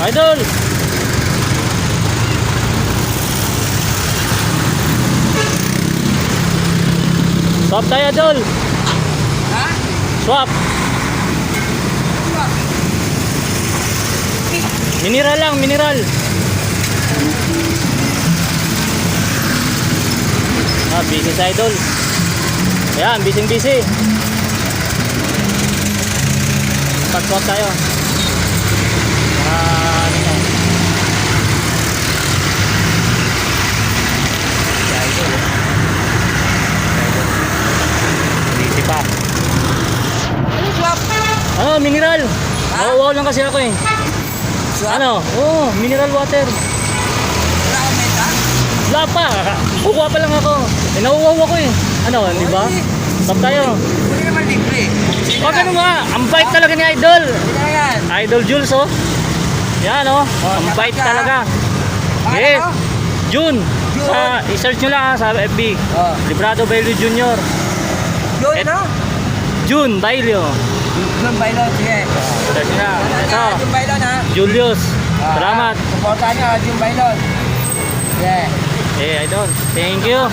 Idol! Swap tayo, Idol! Ha? Swap! Mineral lang, mineral! Busy sa Idol. Ayan, busy. Pag-swap tayo. Ano na. Si Idol. Busy pa. Ano swap? Ano, mineral. Nauuhaw lang kasi ako eh. Swap? Ano? Oo, mineral water. Wala akong meta? Wala pa. Kukuha pa lang ako. Eh, nauuhaw ako eh. Ano, di ba? Stop tayo. Hindi naman libre. Wag ano nga, ang bait talaga ni Idol. Hindi na yan. Idol Jules oh. Yan oh, ang bait talaga. Yes. June. Sa i-search nyo lang sa FB. Oh. Librado Bailio Jr. Yun, no? June Bailio. Yung bailon, sige. Search nyo lang. Ito, Yung bailon, ha? Julius. Salamat. Supportan nyo, yung bailon. Yeah. Eh, Idol. Thank you.